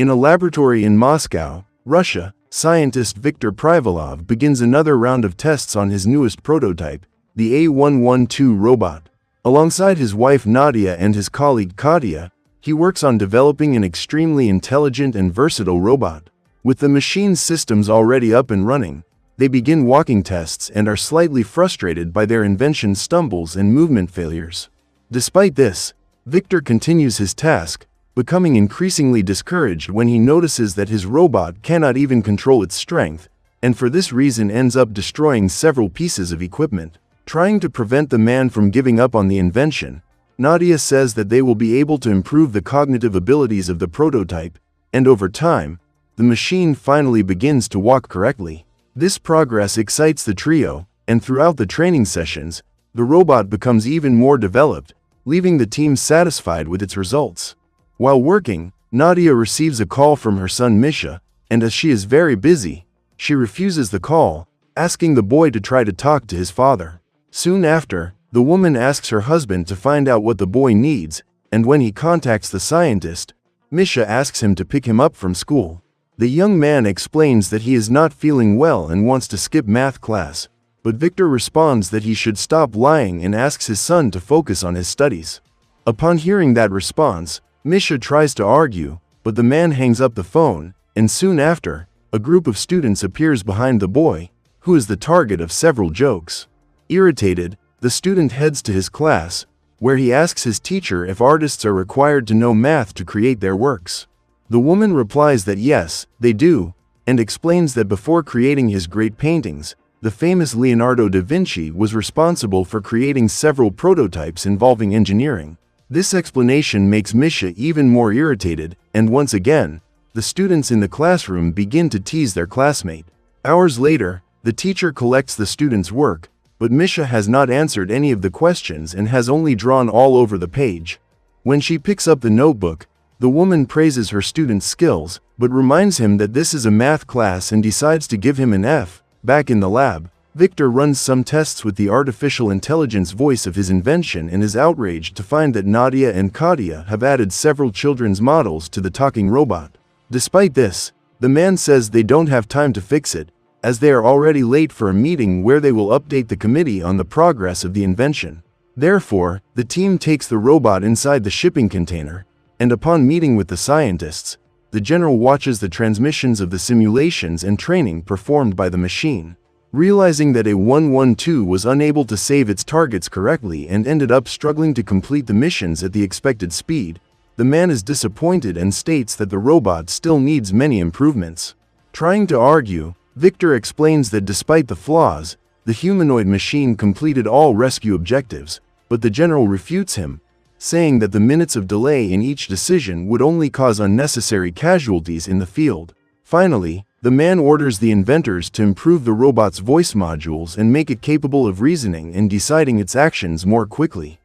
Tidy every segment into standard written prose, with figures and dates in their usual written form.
In a laboratory in Moscow, Russia, scientist Viktor Privalov begins another round of tests on his newest prototype, the A112 robot. Alongside his wife Nadia and his colleague Katya, he works on developing an extremely intelligent and versatile robot. With the machine's systems already up and running, they begin walking tests and are slightly frustrated by their invention's stumbles and movement failures. Despite this, Viktor continues his task, becoming increasingly discouraged when he notices that his robot cannot even control its strength, and for this reason ends up destroying several pieces of equipment. Trying to prevent the man from giving up on the invention, Nadia says that they will be able to improve the cognitive abilities of the prototype, and over time, the machine finally begins to walk correctly. This progress excites the trio, and throughout the training sessions, the robot becomes even more developed, leaving the team satisfied with its results. While working, Nadia receives a call from her son Misha, and as she is very busy, she refuses the call, asking the boy to try to talk to his father. Soon after, the woman asks her husband to find out what the boy needs, and when he contacts the scientist, Misha asks him to pick him up from school. The young man explains that he is not feeling well and wants to skip math class, but Viktor responds that he should stop lying and asks his son to focus on his studies. Upon hearing that response, Misha tries to argue, but the man hangs up the phone, and soon after, a group of students appears behind the boy, who is the target of several jokes. Irritated, the student heads to his class, where he asks his teacher if artists are required to know math to create their works. The woman replies that yes, they do, and explains that before creating his great paintings, the famous Leonardo da Vinci was responsible for creating several prototypes involving engineering. This explanation makes Misha even more irritated, and once again, the students in the classroom begin to tease their classmate. Hours later, the teacher collects the students' work, but Misha has not answered any of the questions and has only drawn all over the page. When she picks up the notebook, the woman praises her student's skills, but reminds him that this is a math class and decides to give him an F. Back in the lab, Viktor runs some tests with the artificial intelligence voice of his invention and is outraged to find that Nadia and Katya have added several children's models to the talking robot. Despite this, the man says they don't have time to fix it, as they are already late for a meeting where they will update the committee on the progress of the invention. Therefore, the team takes the robot inside the shipping container, and upon meeting with the scientists, the general watches the transmissions of the simulations and training performed by the machine. Realizing that A112 was unable to save its targets correctly and ended up struggling to complete the missions at the expected speed, the man is disappointed and states that the robot still needs many improvements. Trying to argue, Viktor explains that despite the flaws, the humanoid machine completed all rescue objectives, but the general refutes him, saying that the minutes of delay in each decision would only cause unnecessary casualties in the field. Finally, the man orders the inventors to improve the robot's voice modules and make it capable of reasoning and deciding its actions more quickly.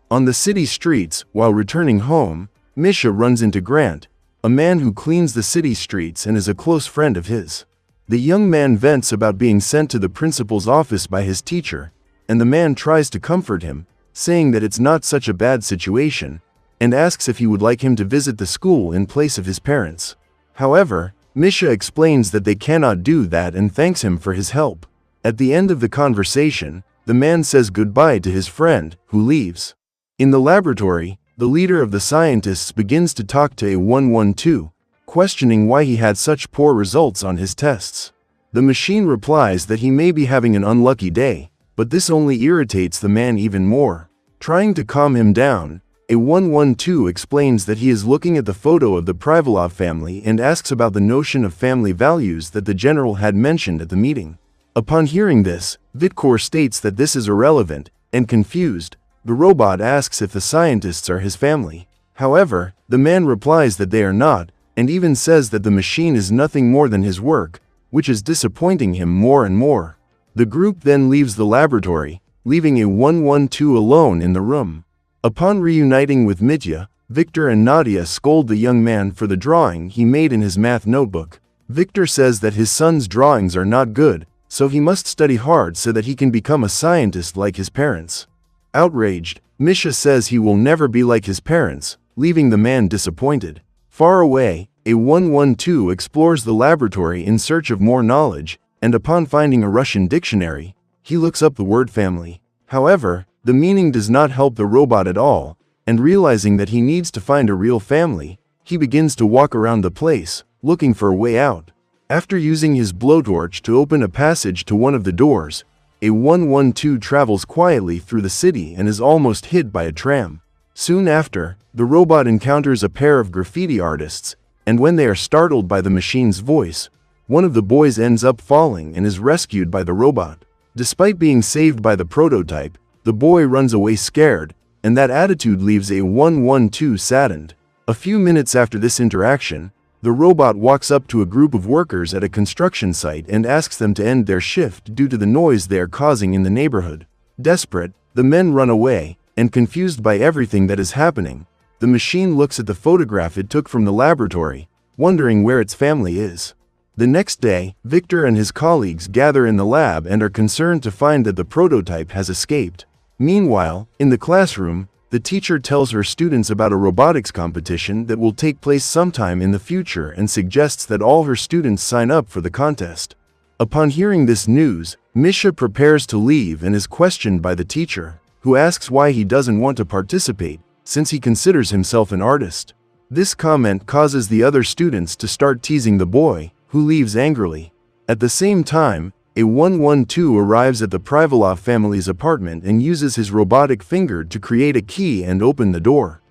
On the city streets, while returning home, Misha runs into Grant, a man who cleans the city streets and is a close friend of his. The young man vents about being sent to the principal's office by his teacher, and the man tries to comfort him, saying that it's not such a bad situation, and asks if he would like him to visit the school in place of his parents. However, Misha explains that they cannot do that and thanks him for his help. At the end of the conversation, the man says goodbye to his friend, who leaves. In the laboratory, the leader of the scientists begins to talk to A112, questioning why he had such poor results on his tests. The machine replies that he may be having an unlucky day, but this only irritates the man even more. Trying to calm him down, A112 explains that he is looking at the photo of the Privalov family and asks about the notion of family values that the general had mentioned at the meeting. Upon hearing this, Viktor states that this is irrelevant, and confused, the robot asks if the scientists are his family. However, the man replies that they are not, and even says that the machine is nothing more than his work, which is disappointing him more and more. The group then leaves the laboratory, leaving A112 alone in the room. Upon reuniting with Mitya, Viktor and Nadia scold the young man for the drawing he made in his math notebook. Viktor says that his son's drawings are not good, so he must study hard so that he can become a scientist like his parents. Outraged, Misha says he will never be like his parents, leaving the man disappointed. Far away, A112 explores the laboratory in search of more knowledge, and upon finding a Russian dictionary, he looks up the word family. However, the meaning does not help the robot at all, and realizing that he needs to find a real family, he begins to walk around the place, looking for a way out. After using his blowtorch to open a passage to one of the doors, A112 travels quietly through the city and is almost hit by a tram. Soon after, the robot encounters a pair of graffiti artists, and when they are startled by the machine's voice, one of the boys ends up falling and is rescued by the robot. Despite being saved by the prototype, the boy runs away scared, and that attitude leaves A112 saddened. A few minutes after this interaction, the robot walks up to a group of workers at a construction site and asks them to end their shift due to the noise they are causing in the neighborhood. Desperate, the men run away, and confused by everything that is happening, the machine looks at the photograph it took from the laboratory, wondering where its family is. The next day, Victor and his colleagues gather in the lab and are concerned to find that the prototype has escaped. Meanwhile, in the classroom, the teacher tells her students about a robotics competition that will take place sometime in the future and suggests that all her students sign up for the contest. Upon hearing this news, Misha prepares to leave and is questioned by the teacher, who asks why he doesn't want to participate, since he considers himself an artist. This comment causes the other students to start teasing the boy, who leaves angrily. At the same time, A112 arrives at the Privalov family's apartment and uses his robotic finger to create a key and open the door.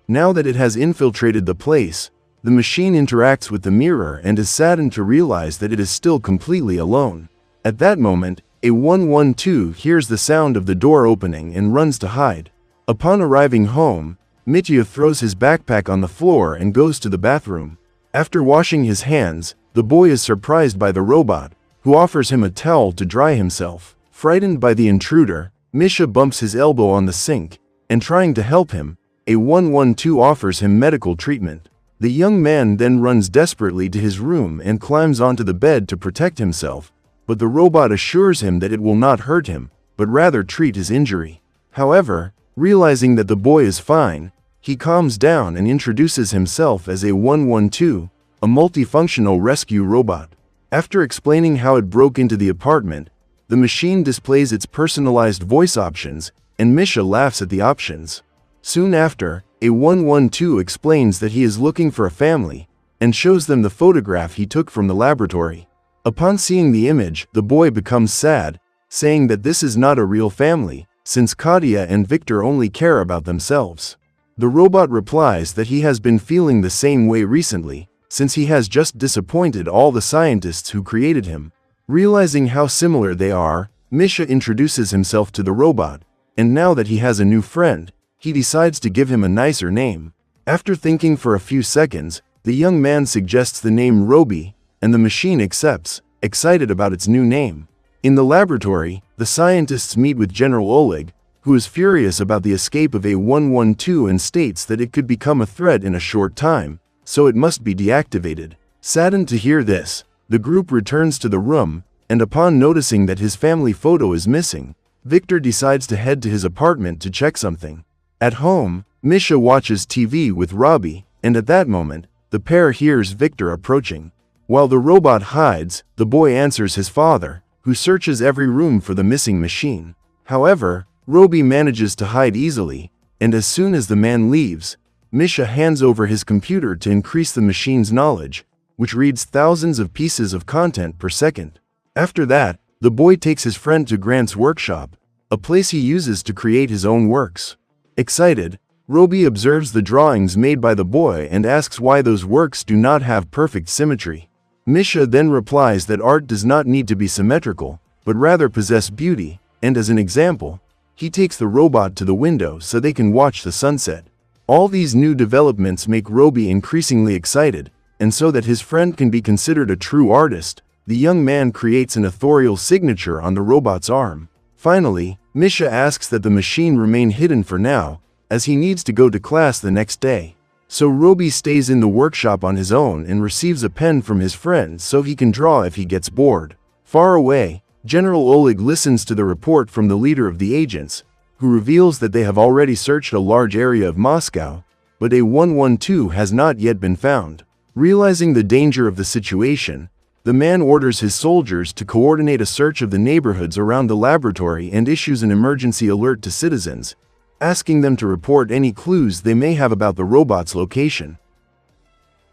Now that it has infiltrated the place, the machine interacts with the mirror and is saddened to realize that it is still completely alone. At that moment, A112 hears the sound of the door opening and runs to hide. Upon arriving home, Mitya throws his backpack on the floor and goes to the bathroom. After washing his hands, the boy is surprised by the robot, who offers him a towel to dry himself. Frightened by the intruder, Misha bumps his elbow on the sink, and trying to help him, A112 offers him medical treatment. The young man then runs desperately to his room and climbs onto the bed to protect himself, but the robot assures him that it will not hurt him, but rather treat his injury. However, realizing that the boy is fine, he calms down and introduces himself as A112, a multifunctional rescue robot. After explaining how it broke into the apartment, the machine displays its personalized voice options, and Misha laughs at the options. Soon after, A112 explains that he is looking for a family, and shows them the photograph he took from the laboratory. Upon seeing the image, the boy becomes sad, saying that this is not a real family, since Katya and Victor only care about themselves. The robot replies that he has been feeling the same way recently, since he has just disappointed all the scientists who created him. Realizing how similar they are, Misha introduces himself to the robot, and now that he has a new friend, he decides to give him a nicer name. After thinking for a few seconds, the young man suggests the name Roby, and the machine accepts, excited about its new name. In the laboratory, the scientists meet with General Oleg, who is furious about the escape of A112 and states that it could become a threat in a short time, so it must be deactivated. Saddened to hear this, the group returns to the room, and upon noticing that his family photo is missing, Victor decides to head to his apartment to check something. At home, Misha watches TV with Robbie, and at that moment, the pair hears Victor approaching. While the robot hides, the boy answers his father, who searches every room for the missing machine. However, Roby manages to hide easily, and as soon as the man leaves, Misha hands over his computer to increase the machine's knowledge, which reads thousands of pieces of content per second. After that, the boy takes his friend to Grant's workshop, a place he uses to create his own works. Excited, Roby observes the drawings made by the boy and asks why those works do not have perfect symmetry. Misha then replies that art does not need to be symmetrical, but rather possess beauty, and as an example, he takes the robot to the window so they can watch the sunset. All these new developments make Roby increasingly excited, and so that his friend can be considered a true artist, the young man creates an authorial signature on the robot's arm. Finally, Misha asks that the machine remain hidden for now, as he needs to go to class the next day. So Roby stays in the workshop on his own and receives a pen from his friend so he can draw if he gets bored. Far away, General Oleg listens to the report from the leader of the agents, who reveals that they have already searched a large area of Moscow, but A112 has not yet been found. Realizing the danger of the situation, the man orders his soldiers to coordinate a search of the neighborhoods around the laboratory and issues an emergency alert to citizens, asking them to report any clues they may have about the robot's location.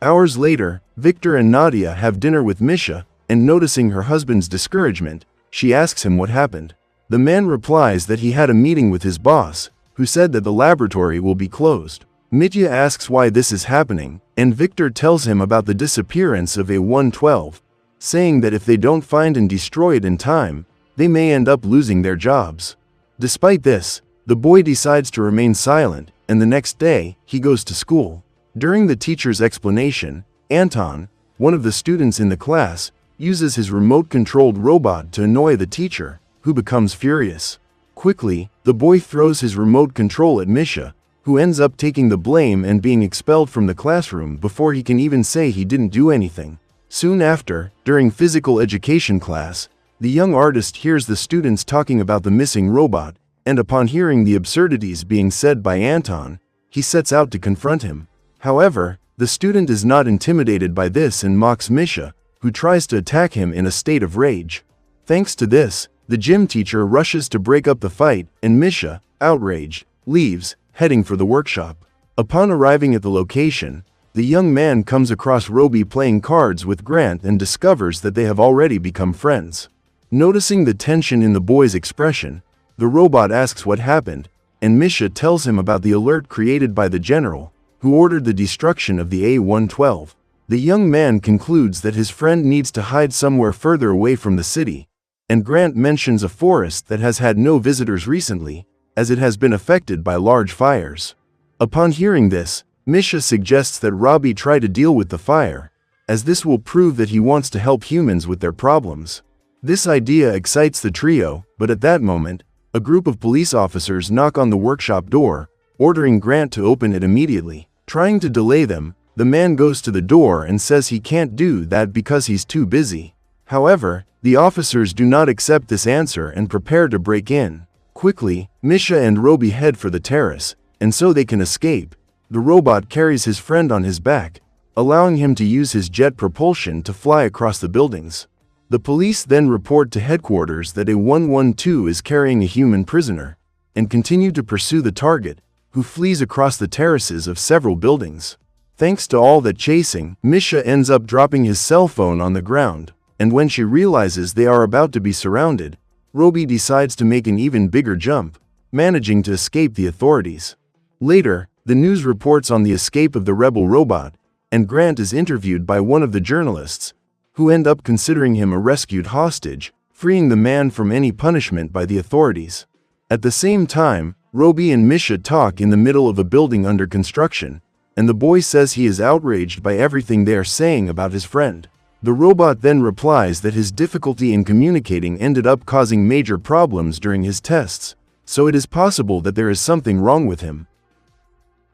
Hours later, Victor and Nadia have dinner with Misha, and noticing her husband's discouragement, she asks him what happened. The man replies that he had a meeting with his boss, who said that the laboratory will be closed. Mitya asks why this is happening, and Victor tells him about the disappearance of A112, saying that if they don't find and destroy it in time, they may end up losing their jobs. Despite this, the boy decides to remain silent, and the next day, he goes to school. During the teacher's explanation, Anton, one of the students in the class, uses his remote-controlled robot to annoy the teacher, who becomes furious. Quickly, the boy throws his remote control at Misha, who ends up taking the blame and being expelled from the classroom before he can even say he didn't do anything. Soon after, during physical education class, the young artist hears the students talking about the missing robot, and upon hearing the absurdities being said by Anton, he sets out to confront him. However, the student is not intimidated by this and mocks Misha, who tries to attack him in a state of rage. Thanks to this, the gym teacher rushes to break up the fight, and Misha, outraged, leaves, heading for the workshop. Upon arriving at the location, the young man comes across Roby playing cards with Grant and discovers that they have already become friends. Noticing the tension in the boy's expression, the robot asks what happened, and Misha tells him about the alert created by the general, who ordered the destruction of the A112. The young man concludes that his friend needs to hide somewhere further away from the city, and Grant mentions a forest that has had no visitors recently, as it has been affected by large fires. Upon hearing this, Misha suggests that Robbie try to deal with the fire, as this will prove that he wants to help humans with their problems. This idea excites the trio, but at that moment, a group of police officers knock on the workshop door, ordering Grant to open it immediately. Trying to delay them, the man goes to the door and says he can't do that because he's too busy. However, the officers do not accept this answer and prepare to break in. Quickly, Misha and Roby head for the terrace, and so they can escape. The robot carries his friend on his back, allowing him to use his jet propulsion to fly across the buildings. The police then report to headquarters that A112 is carrying a human prisoner, and continue to pursue the target, who flees across the terraces of several buildings. Thanks to all that chasing, Misha ends up dropping his cell phone on the ground, and when she realizes they are about to be surrounded, Roby decides to make an even bigger jump, managing to escape the authorities. Later, the news reports on the escape of the rebel robot, and Grant is interviewed by one of the journalists, who end up considering him a rescued hostage, freeing the man from any punishment by the authorities. At the same time, Roby and Misha talk in the middle of a building under construction, and the boy says he is outraged by everything they are saying about his friend. The robot then replies that his difficulty in communicating ended up causing major problems during his tests, so it is possible that there is something wrong with him.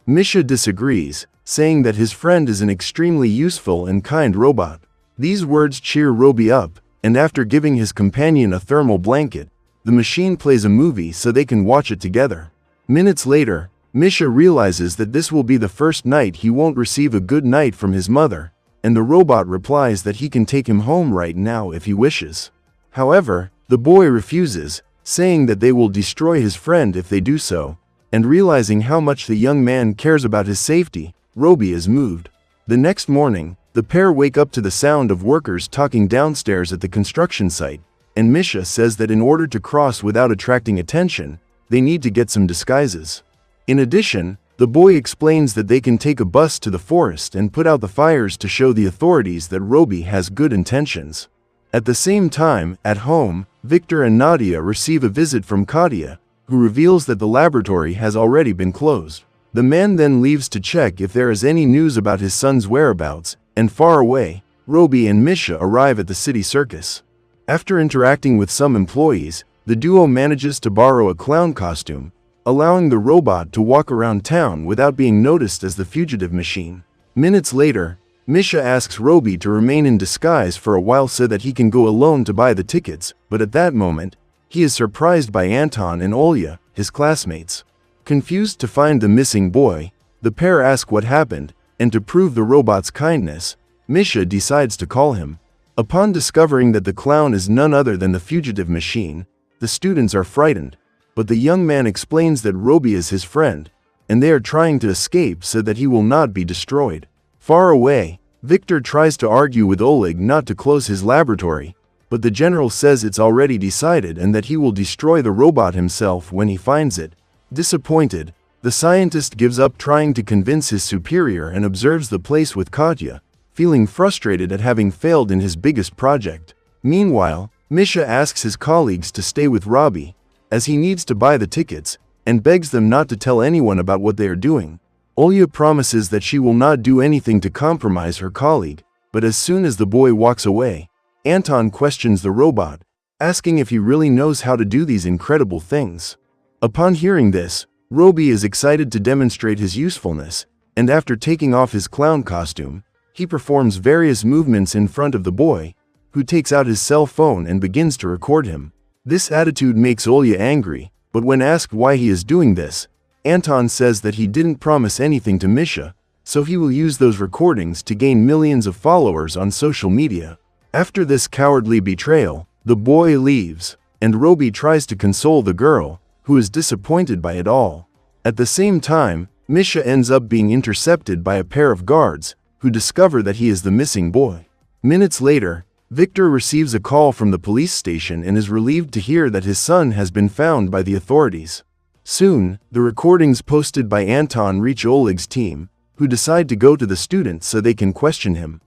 Misha disagrees, saying that his friend is an extremely useful and kind robot. These words cheer Roby up, and after giving his companion a thermal blanket, the machine plays a movie so they can watch it together. Minutes later, Misha realizes that this will be the first night he won't receive a good night from his mother, and the robot replies that he can take him home right now if he wishes. However, the boy refuses, saying that they will destroy his friend if they do so, and realizing how much the young man cares about his safety, Roby is moved. The next morning, the pair wake up to the sound of workers talking downstairs at the construction site, and Misha says that in order to cross without attracting attention, they need to get some disguises. In addition, the boy explains that they can take a bus to the forest and put out the fires to show the authorities that Roby has good intentions. At the same time, at home, Victor and Nadia receive a visit from Katia, who reveals that the laboratory has already been closed. The man then leaves to check if there is any news about his son's whereabouts, and far away, Roby and Misha arrive at the city circus. After interacting with some employees, the duo manages to borrow a clown costume, allowing the robot to walk around town without being noticed as the fugitive machine. Minutes later, Misha asks Roby to remain in disguise for a while so that he can go alone to buy the tickets, but at that moment, he is surprised by Anton and Olya, his classmates. Confused to find the missing boy, The pair ask what happened, and to prove the robot's kindness, Misha decides to call him. Upon discovering that the clown is none other than the fugitive machine, the students are frightened, but the young man explains that Roby is his friend, and they are trying to escape so that he will not be destroyed. Far away, Victor tries to argue with Oleg not to close his laboratory, but the general says it's already decided and that he will destroy the robot himself when he finds it. Disappointed, the scientist gives up trying to convince his superior and observes the place with Katya, feeling frustrated at having failed in his biggest project. Meanwhile, Misha asks his colleagues to stay with Robbie, as he needs to buy the tickets, and begs them not to tell anyone about what they are doing. Olya promises that she will not do anything to compromise her colleague, but as soon as the boy walks away, Anton questions the robot, asking if he really knows how to do these incredible things. Upon hearing this, Roby is excited to demonstrate his usefulness, and after taking off his clown costume, he performs various movements in front of the boy, who takes out his cell phone and begins to record him. This attitude makes Olya angry, but when asked why he is doing this, Anton says that he didn't promise anything to Misha, so he will use those recordings to gain millions of followers on social media. After this cowardly betrayal, the boy leaves, and Roby tries to console the girl, who is disappointed by it all. At the same time, Misha ends up being intercepted by a pair of guards, who discover that he is the missing boy. Minutes later, Victor receives a call from the police station and is relieved to hear that his son has been found by the authorities. Soon, the recordings posted by Anton reach Oleg's team, who decide to go to the student so they can question him.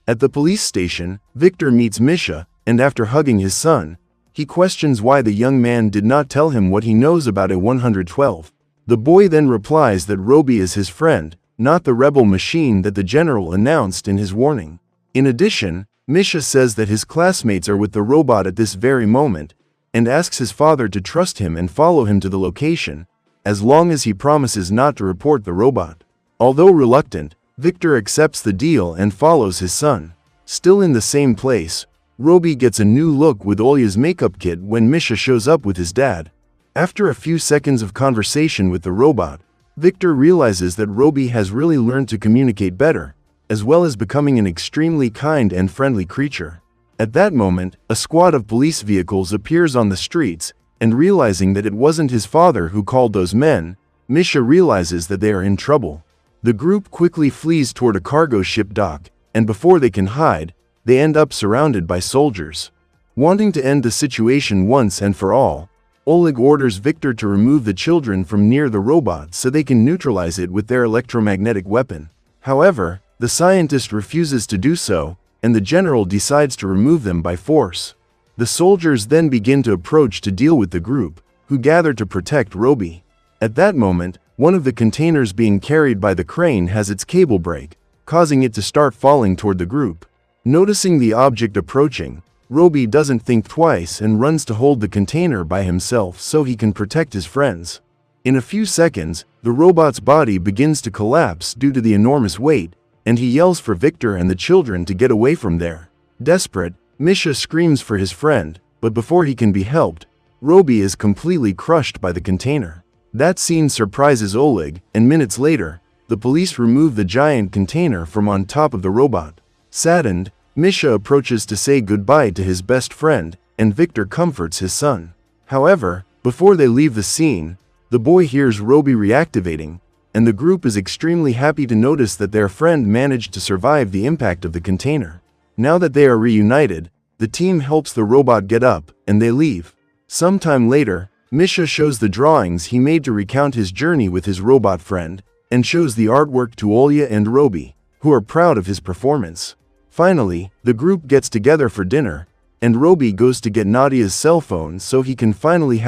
At the police station, Victor meets Misha, and after hugging his son, he questions why the young man did not tell him what he knows about A-112. The boy then replies that Roby is his friend, not the rebel machine that the general announced in his warning. In addition, Misha says that his classmates are with the robot at this very moment, and asks his father to trust him and follow him to the location, as long as he promises not to report the robot. Although reluctant, Victor accepts the deal and follows his son. Still in the same place, Roby gets a new look with Olya's makeup kit when Misha shows up with his dad. After a few seconds of conversation with the robot, Victor realizes that Roby has really learned to communicate better, as well as becoming an extremely kind and friendly creature. At that moment, a squad of police vehicles appears on the streets, and realizing that it wasn't his father who called those men, Misha realizes that they are in trouble. The group quickly flees toward a cargo ship dock, and before they can hide, they end up surrounded by soldiers. Wanting to end the situation once and for all, Oleg orders Victor to remove the children from near the robot so they can neutralize it with their electromagnetic weapon. However, the scientist refuses to do so, and the general decides to remove them by force. The soldiers then begin to approach to deal with the group, who gather to protect Roby. At that moment, one of the containers being carried by the crane has its cable break, causing it to start falling toward the group. Noticing the object approaching, Roby doesn't think twice and runs to hold the container by himself so he can protect his friends. In a few seconds, the robot's body begins to collapse due to the enormous weight, and he yells for Victor and the children to get away from there. Desperate, Misha screams for his friend, but before he can be helped, Roby is completely crushed by the container. That scene surprises Oleg, and minutes later, the police remove the giant container from on top of the robot. Saddened, Misha approaches to say goodbye to his best friend, and Victor comforts his son. However, before they leave the scene, the boy hears Roby reactivating, and the group is extremely happy to notice that their friend managed to survive the impact of the container. Now that they are reunited, the team helps the robot get up, and they leave. Sometime later, Misha shows the drawings he made to recount his journey with his robot friend, and shows the artwork to Olya and Roby, who are proud of his performance. Finally, the group gets together for dinner, and Roby goes to get Nadia's cell phone so he can finally have